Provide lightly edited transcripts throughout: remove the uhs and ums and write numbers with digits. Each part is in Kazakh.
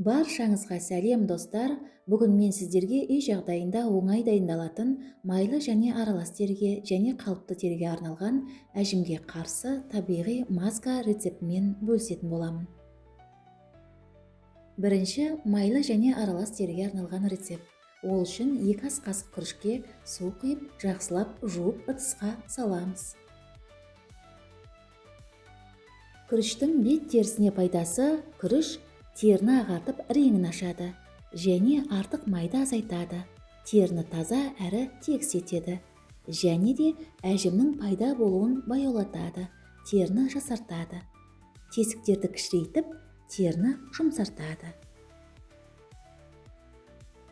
Баршаңызға сәлем достар. Бүгін мен сіздерге үй жағдайында оңай дайындалатын майлы және аралас теріге және қалыпты теріге арналған әжімге қарсы табиғи маска рецептімен бөлісетін боламын. Бірінші майлы және аралас теріге арналған рецепт. Ол үшін 2 ас қасық күрішке су құйып, жақсылап жуып ыдысқа саламыз. Күріштің бет терісіне пайдасы: күріш теріні ағартып реңін ашады және артық майды азайтады, теріні таза әрі тегіс етеді, және де әжімнің пайда болуын баяулатады, теріні жасартады, тесіктерді кішірейтіп, теріні жұмсартады.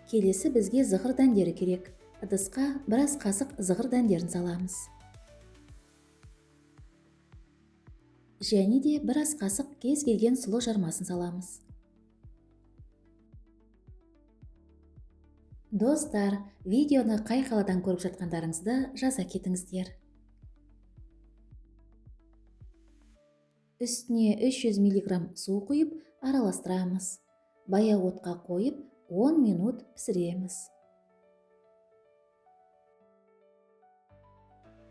Келесі бізге зығыр дәндері керек. Ыдысқа 1 ас қасық зығыр дәндерін саламыз. Және де 1 ас қасық кез келген сұлы жармасын саламыз. Достар, видеоны қай қаладан көріп жатқандарыңызды жаза кетіңіздер. Үстіне 300 мг су құйып, араластырамыз. Баяу отқа қойып, 10 минут пісіреміз.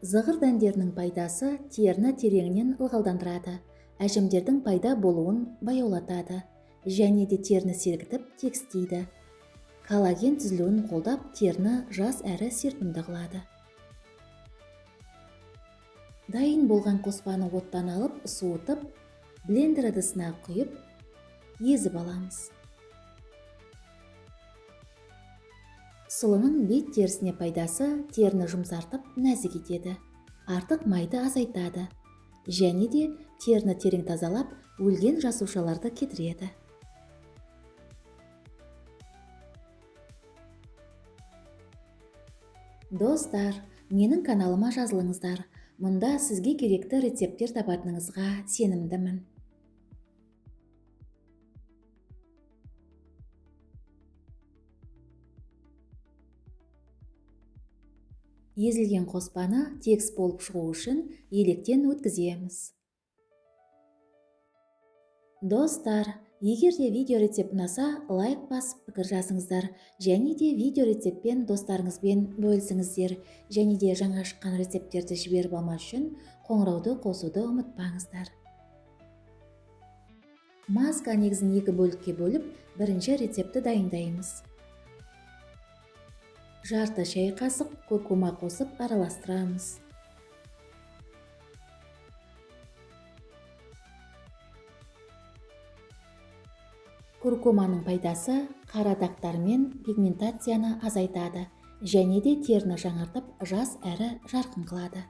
Зығыр дәндерінің пайдасы: теріні тереңінен ылғалдандырады, әжімдердің пайда болуын баяулатады және де теріні сергітіп тегістейді. Коллаген түзілуін қолдап, теріні жас әрі серпімді қылады. Дайын болған қоспаны оттан алып, суытып, блендер ыдысына құйып, езіп аламыз. Сұлының бет терісіне пайдасы: теріні жұмсартып, нәзік етеді, артық майды азайтады және де теріні терең тазалап, өлген жасушаларды кетіреді. Достар, менің каналыма жазылыңыздар. Мұнда сізге керекті рецепттер табатыныңызға сенімдімін. Езілген қоспаны тегіс болып шығу үшін електен өткіземіз. Достар, егер де видео рецепт ұнаса, лайк басып пікір жазыңыздар, және де видео рецептпен достарыңызбен бөлісіңіздер, және де жаңа шыққан рецепттерді жіберіп алмас үшін қоңырауды қосуды ұмытпаңыздар. Маска негізін 2 бөлікке бөліп, бірінші рецепті дайындаймыз. Жарты шай қасық куркума қосып араластырамыз. Куркуманың пайдасы: қара дақтар мен пигментацияны азайтады және де теріні жаңартып, жас әрі жарқын қылады.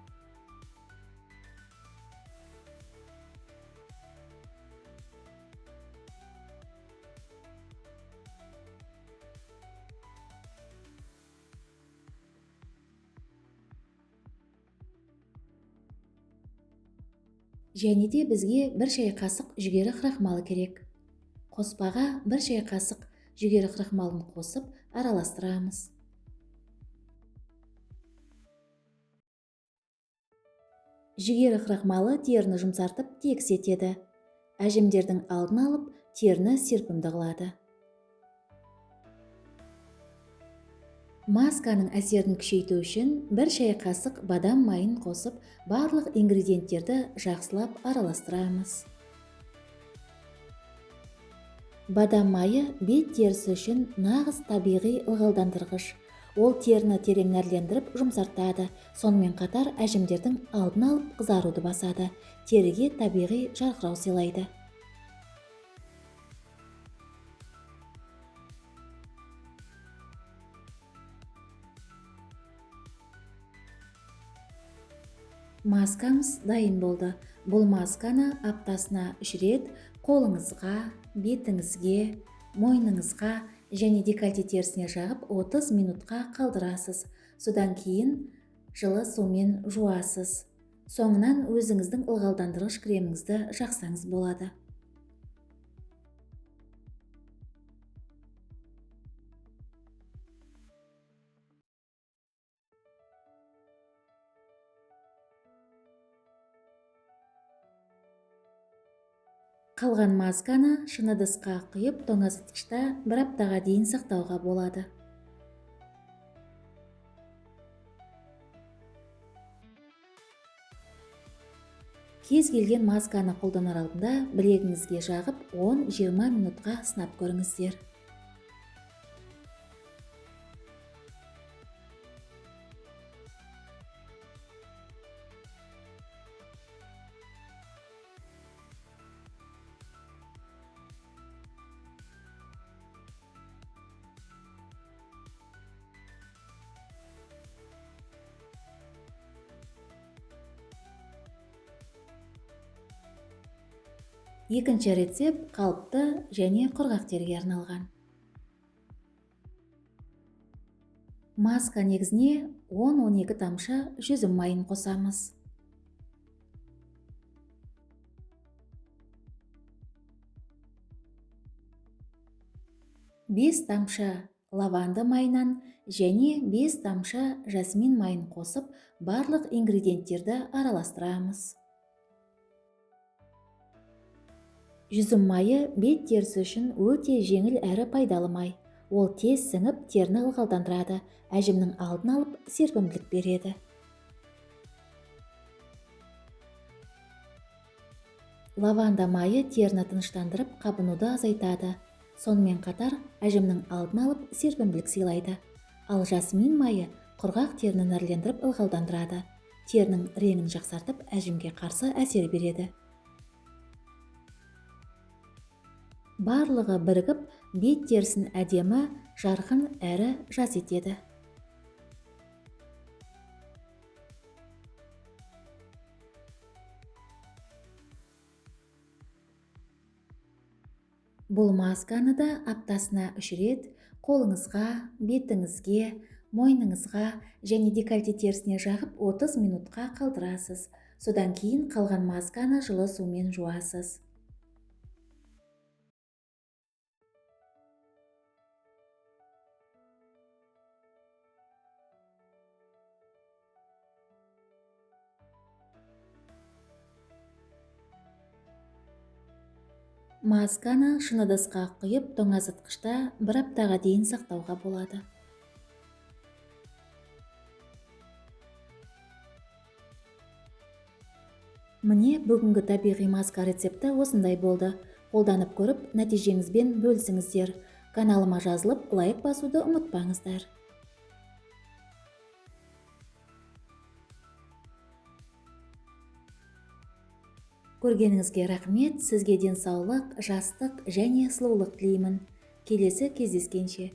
Және де бізге 1 шай қасық жүгері крахмалы керек. Қоспаға 1 шай қасық жүгері крахмалын қосып араластырамыз. Жүгері крахмалы теріні жұмсартып тегіс етеді, әжімдердің алдын алып, теріні серпімді қылады. Масканың әсерін күшейту үшін 1 шай қасық бадам майын қосып, барлық ингредиенттерді жақсылап араластырамыз. Бадам майы бет терісі үшін нағыз табиғи ылғалдандырғыш. Ол теріні терең нәрлендіріп жұмсартады, сонымен қатар әжімдердің алдын алып қызаруды басады, теріге табиғи жарқырау сыйлайды. Маскамыз дайын болды. Бұл масканы аптасына 3 рет қолыңызға, бетіңізге, мойныңызға және декольте терісіне жағып 30 минутқа қалдырасыз. Содан кейін жылы сумен жуасыз. Соңынан өзіңіздің ылғалдандырғыш креміңізді жақсаңыз болады. Қалған масканы шыны ыдысқа құйып тоңазытқышта 1 аптаға дейін сақтауға болады. Кез келген масканы қолданар алдында білегіңізге жағып 10-20 минутқа сынап көріңіздер. Екінші рецепт қалыпты және құрғақ терге арналған. Маска негізіне 10-12 тамшы жүзім майын қосамыз. 5 тамшы лаванды майынан және 5 тамшы жасмин майын қосып, барлық ингредиенттерді араластырамыз. Жүзім майы бет терісі үшін өте жеңіл әрі пайдалы май. Ол тез сіңіп, теріні ылғалдандырады, әжімнің алдын алып, серпімділік береді. Лаванда майы теріні тыныштандырып, қабынуды азайтады. Сонымен қатар, әжімнің алдын алып, серпімділік сыйлайды. Ал жасмин майы құрғақ теріні нәрлендіріп, ылғалдандырады. Терінің реңін жақсартып, әжімге қарсы әсер береді. Барлығы бірігіп, бет терісін әдемі, жарқын әрі жас етеді. Бұл масканы да аптасына 3 рет қолыңызға, бетіңізге, мойныңызға және декольте терісіне жағып 30 минутқа қалдырасыз. Содан кейін қалған масканы жылы сумен жуасыз. Масканы шыны ыдысқа құйып тоңазытқышта 1 аптаға дейін сақтауға болады. Міне, бүгінгі табиғи маска рецепті осындай болды. Қолданып көріп, нәтижеңізбен бөлісіңіздер. Каналыма жазылып, лайк басуды ұмытпаңыздар. Көргеніңізге рахмет, сізге денсаулық, жастық және сұлулық тілеймін. Келесі кездескенше.